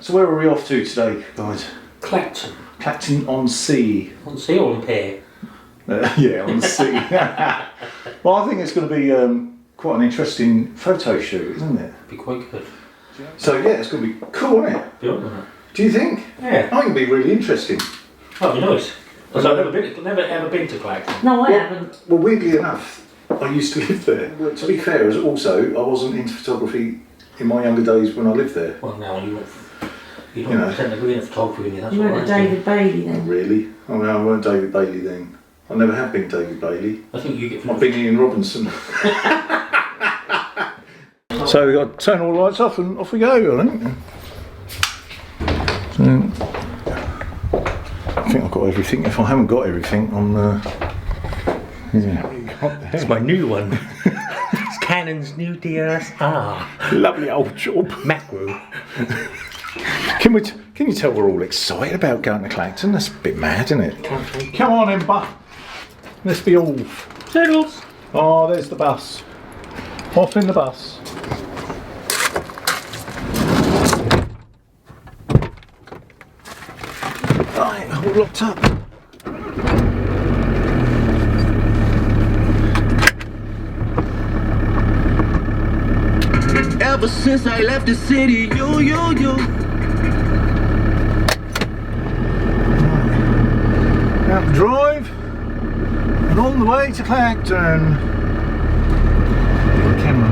So where are we off to today, guys? Clacton. Clacton on Sea. On sea or on pier? Yeah, on the sea. Well, I think it's going to be quite an interesting photo shoot, isn't it? Be quite good. So yeah, it's going to be cool, isn't it? Be on with it. Do you think? Yeah. I think it'll be really interesting. That'd be nice. Because I've never ever been to Clacton. No, I haven't. Well, weirdly enough, I used to live there. Well, to be fair, I wasn't into photography in my younger days when I lived there. Well, now you don't pretend to be in photography when that's You all weren't right. a David Bailey Not then? really. I mean, I weren't David Bailey then. I never have been David Bailey. I think you get. I've been Ian Robinson. So we've got to turn all the lights off and off we go, I think. So, I think I've got everything. If I haven't got everything on It's my new one. It's Canon's new DSLR. lovely old job. Macro. Can you tell we're all excited about going to Clacton? That's a bit mad, isn't it? Come on, Ember. Let's be off. Toodles. Oh, there's the bus. Off in the bus. Right, all locked up. Ever since I left the city, you. Out the drive and on the way to Clacton. Big camera.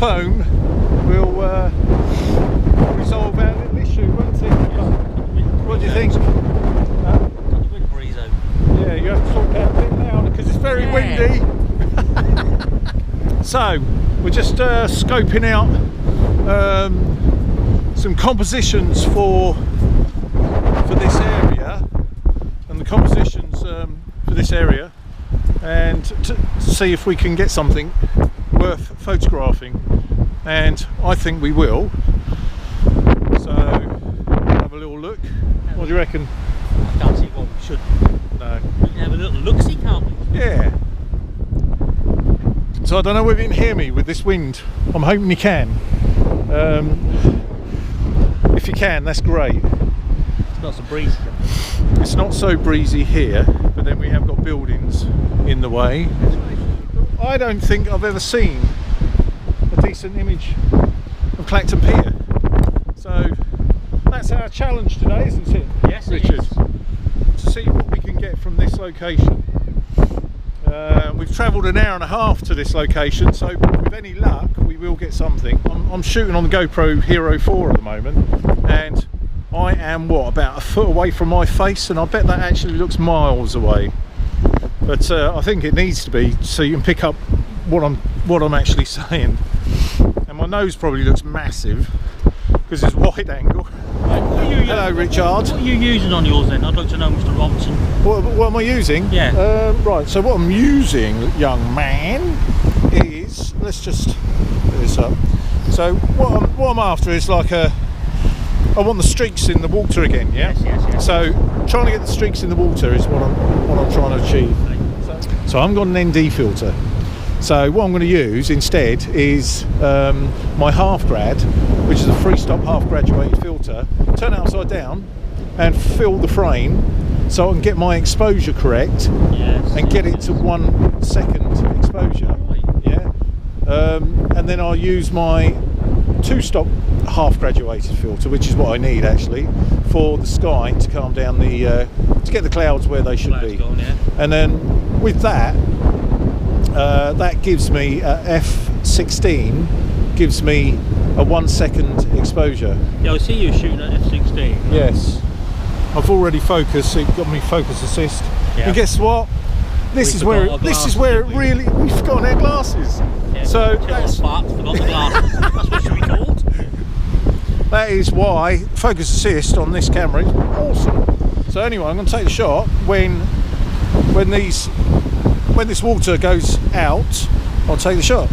Phone will resolve our little issue, won't it? What do you think? Yeah, you have to talk out a bit louder because it's very windy. So we're just scoping out some compositions for this area, and the compositions for this area, and to see if we can get something worth photographing, and I think we will. So have a little look. What do you reckon? I can't see what we should. No. We can have a little look-see, can't we? Yeah. So I don't know whether you can hear me with this wind. I'm hoping you can. If you can, that's great. It's not so breezy. It's not so breezy here, but then we have got buildings in the way. I don't think I've ever seen a decent image of Clacton Pier. So that's our challenge today, isn't it? Yes, Richard? it is. To see what we can get from this location. We've travelled an hour and a half to this location, so with any luck we will get something. I'm shooting on the GoPro Hero 4 at the moment, and I am about a foot away from my face, and I bet that actually looks miles away. But I think it needs to be, so you can pick up what I'm actually saying. And my nose probably looks massive because it's wide angle. Right, what are Hello, Richard. What are you using on yours then? I'd like to know, Mr. Robinson. What am I using? Yeah. Right, so what I'm using, young man, is, let's just put this up. So what I'm after is like I want the streaks in the water again, yeah? Yes. So trying to get the streaks in the water is what I'm trying to achieve. So I've got an ND filter. So what I'm going to use instead is my half grad, which is a freestop half graduated filter. Turn it upside down and fill the frame so I can get my exposure correct and get it to 1 second exposure. Yeah. And then I'll use my 2-stop half graduated filter, which is what I need actually for the sky to calm down to get the clouds where they should be. And then with that, that gives me f16 gives me a 1 second exposure. Yeah, I see you shooting at f16. Yes, I've already focused. It got me focus assist. Yeah. And guess what? This is where it really. We've forgotten our glasses. Yeah, so that's forgot the glasses. That's what should be called. That is why focus assist on this camera is awesome. So anyway, I'm going to take the shot when this water goes out. I'll take the shot.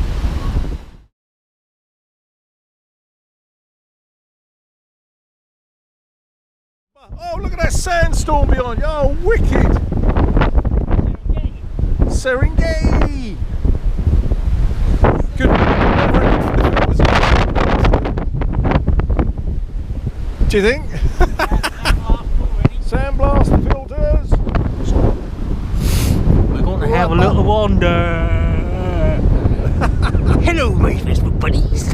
Oh, look at that sandstorm behind you. Oh, wicked. Serengeti. Good. Do you think? Sandblast filters. We're going to have a little wander. Hello, my Facebook buddies.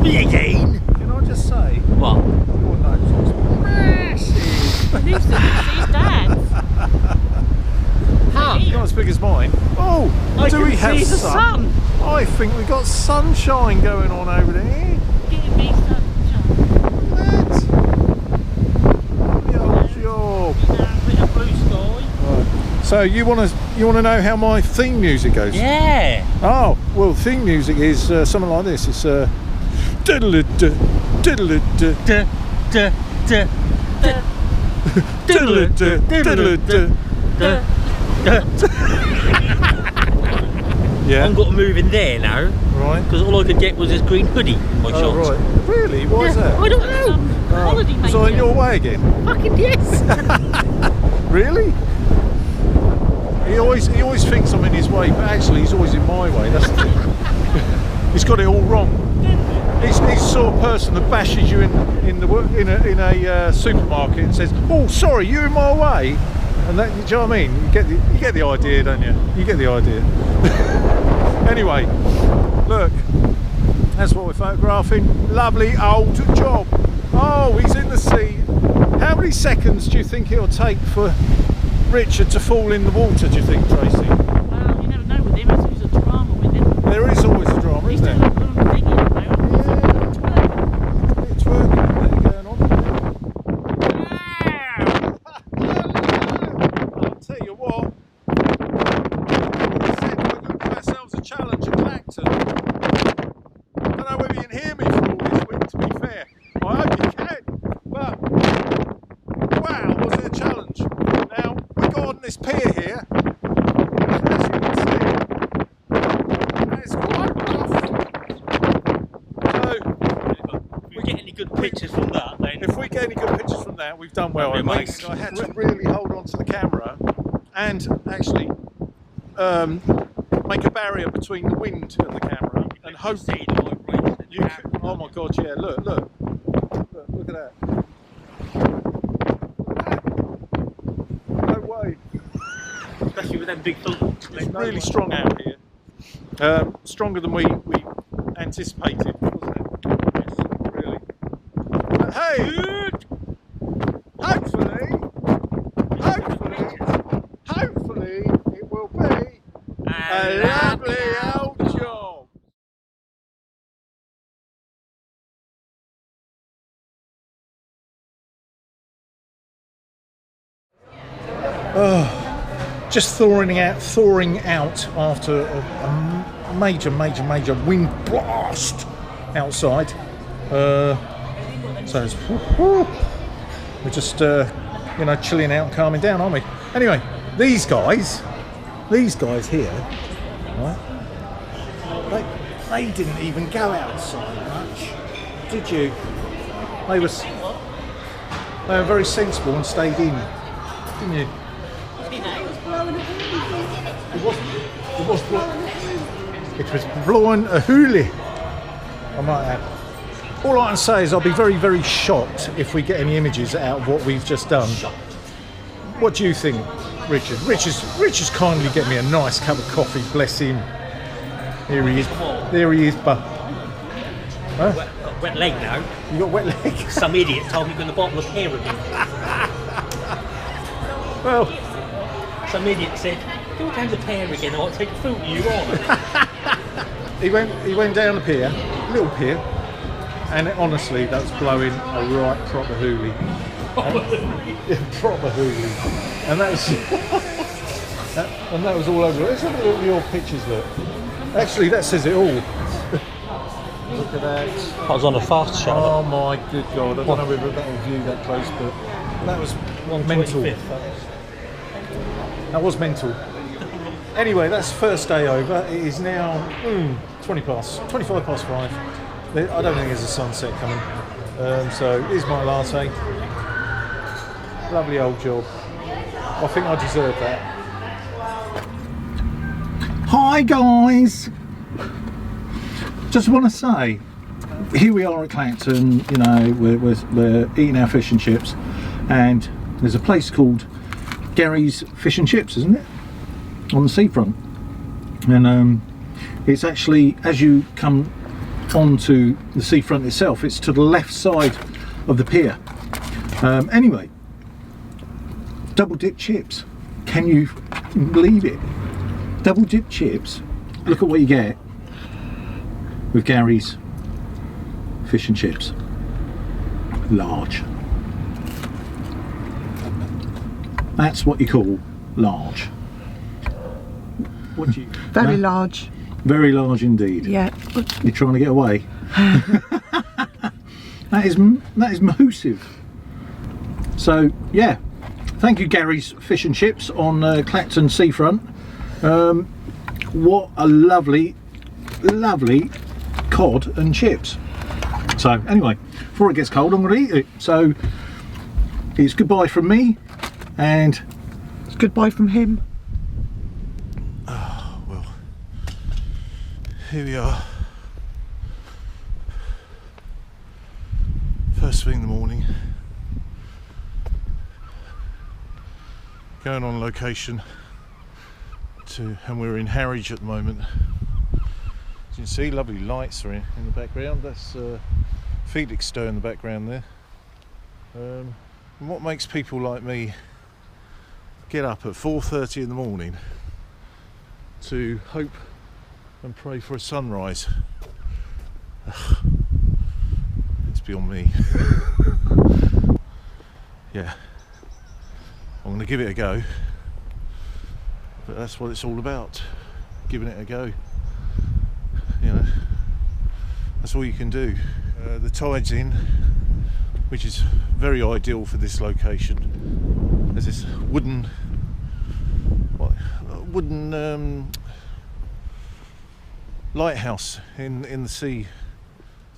Me again. Can I just say? What? Your nose is massive. These dads. Not as big as mine. Oh, do we have see the sun? I think we've got sunshine going on over there. Getting me sunshine. That's the old job. A bit of blue sky. Right. So you want to know how my theme music goes? Yeah. Oh, well, theme music is something like this. It's diddle-a-duh, diddle-a-duh, Diddle-a-duh, diddle-a-duh, diddle-a-duh. Yeah. I've got to move in there now. Right. Because all I could get was this green hoodie in my Oh, shots. right. Really? Why is that? I don't know. Holiday mate. So in your way again? Fucking yes. Really? He always thinks I'm in his way, but actually he's always in my way. That's the thing. He's got it all wrong. He's the sort of person that bashes you in a supermarket and says, "Oh, sorry, you're in my way." And that, do you know what I mean? You get the idea, don't you? You get the idea. Anyway, look, that's what we're photographing. Lovely old job. Oh, he's in the sea. How many seconds do you think it'll take for Richard to fall in the water, do you think, Tracy? Well, you never know with him. There's always a drama with him. There is always a drama, He's isn't doing there? a little thing in now. It's working. There going on. I'll tell you what. We said we're going to give ourselves a challenge at Clacton. I don't know whether you can hear me for all this wind, to be fair. I hope you can. But wow, was it a challenge? Now we got on this pier here. As you can see, it's quite rough. So If we get any good pictures from that, then if we get any good pictures from that, we've done well. I That'd be think. amazing. I had to really hold on to the camera and actually make a barrier between the wind and the camera and hope see the vibration. you can, oh my god, yeah, look at that. No way. Especially with them big filters. It's really strong out here. Stronger than we anticipated, wasn't it? Yes, really. But hey, hopefully it will be a lovely old job. Just thawing out after a major wind blast outside. So it's, we're just you know, chilling out and calming down, aren't we? Anyway, these guys here, right? They didn't even go outside much, did you? They were very sensible and stayed in, didn't you? It was blowing a hoolie, I might add. All I can say is I'll be very, very shocked if we get any images out of what we've just done. What do you think, Richard? Richard's kindly get me a nice cup of coffee, bless him. Here he is. There he is, but. Huh? Got wet leg now. You got wet leg? Some idiot told me to go in the bottom of the hair again. Well, some idiot said, go down the pier again, I want to take a photo of you on. he went down the pier, little pier, and honestly, that was blowing a right proper hoolie. Proper hoolie. And that was all over. Let's have a look at your pictures, look. Actually, that says it all. Look at that. I was on a fast shot. Oh my good God, I don't know whether that will view that close, but that was mental. That was mental. Anyway, that's first day over. It is now 25 past 5. I don't think there's a sunset coming. So here's my latte. Lovely old job. I think I deserve that. Hi guys! Just want to say, here we are at Clacton, you know, we're eating our fish and chips, and there's a place called Gary's Fish and Chips, isn't it? On the seafront. And it's actually, as you come onto the seafront itself, it's to the left side of the pier. Anyway, double dip chips. Can you believe it? Double dip chips. Look at what you get with Gary's Fish and Chips. Large. That's what you call large. What do you? Very large. Very large indeed. Yeah. You're trying to get away. That is massive. So yeah, thank you Gary's Fish and Chips on Clacton seafront. What a lovely cod and chips. So anyway, before it gets cold, I'm going to eat it. So it's goodbye from me, and It's goodbye from him. oh well, here we are. First thing in the morning, going on location and we're in Harwich at the moment. As you can see, lovely lights are in the background. That's Felixstowe in the background there. And what makes people like me get up at 4:30 in the morning to hope and pray for a sunrise? It's beyond me. Yeah, I'm going to give it a go, but that's what it's all about, giving it a go. You know, that's all you can do. The tide's in, which is very ideal for this location. There's this wooden lighthouse in the sea.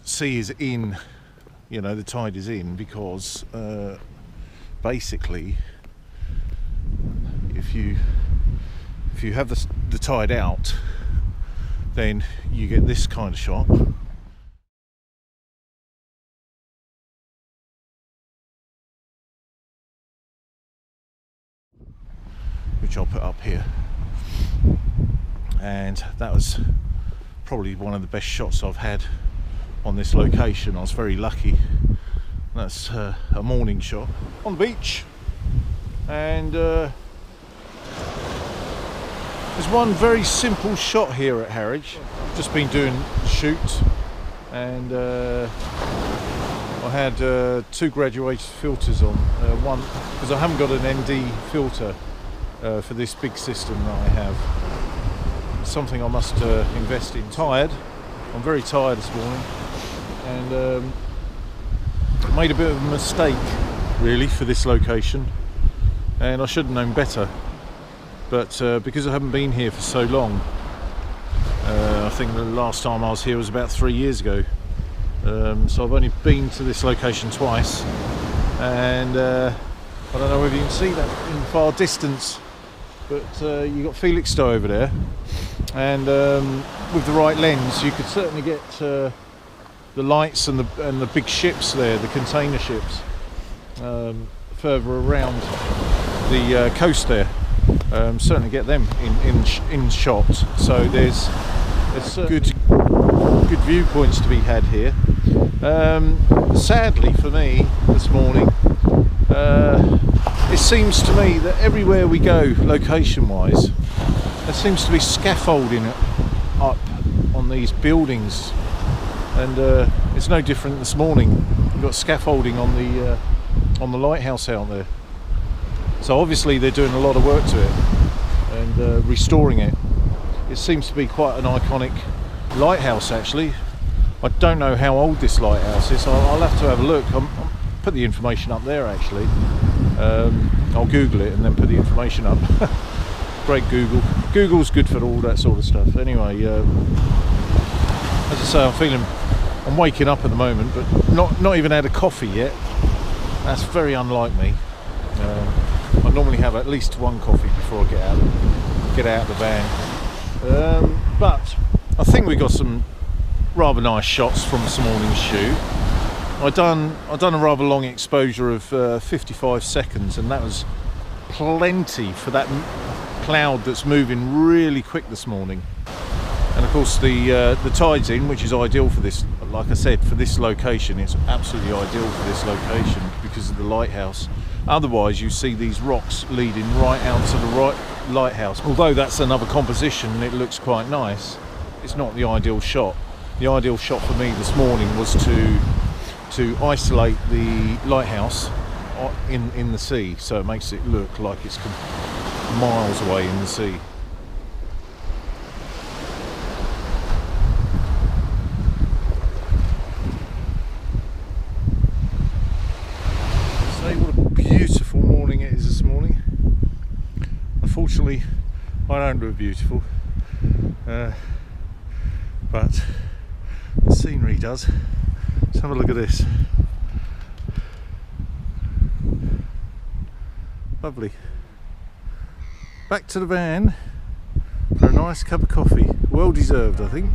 Sea is in, you know, the tide is in because basically if you have the tide out, then you get this kind of shot. Which I'll put up here. And that was probably one of the best shots I've had on this location. I was very lucky. That's a morning shot on the beach. And there's one very simple shot here at Harwich. I've just been doing a shoot, and I had 2 graduated filters on. One, because I haven't got an ND filter for this big system that I have. Something I must invest in. I'm very tired this morning, and Made a bit of a mistake really for this location, and I should have known better, but because I haven't been here for so long, I think the last time I was here was about 3 years ago, so I've only been to this location twice, and I don't know whether you can see that in the far distance, but you got Felixstowe over there, and with the right lens you could certainly get the lights and the big ships there, the container ships, further around the coast there. Certainly get them in shot. So there's good viewpoints to be had here. Sadly for me this morning, it seems to me that everywhere we go, location-wise, there seems to be scaffolding up on these buildings. And it's no different this morning. We've got scaffolding on the lighthouse out there. So obviously they're doing a lot of work to it and restoring it. It seems to be quite an iconic lighthouse actually. I don't know how old this lighthouse is. I'll have to have a look. I'll put the information up there actually. I'll Google it and then put the information up. Great Google. Google's good for all that sort of stuff. Anyway, as I say, I'm waking up at the moment, but not even had a coffee yet. That's very unlike me. I normally have at least one coffee before I get out of the van. But I think we got some rather nice shots from this morning's shoot. I done a rather long exposure of 55 seconds, and that was plenty for that cloud that's moving really quick this morning. And of course the tide's in, which is ideal for this. Like I said, for this location, it's absolutely ideal for this location because of the lighthouse. Otherwise, you see these rocks leading right out to the right lighthouse. Although that's another composition and it looks quite nice, it's not the ideal shot. The ideal shot for me this morning was to isolate the lighthouse in the sea, so it makes it look like it's miles away in the sea. What a beautiful morning it is this morning. Unfortunately, I don't look beautiful, but the scenery does. Let's have a look at this. Lovely. Back to the van for a nice cup of coffee. Well deserved, I think.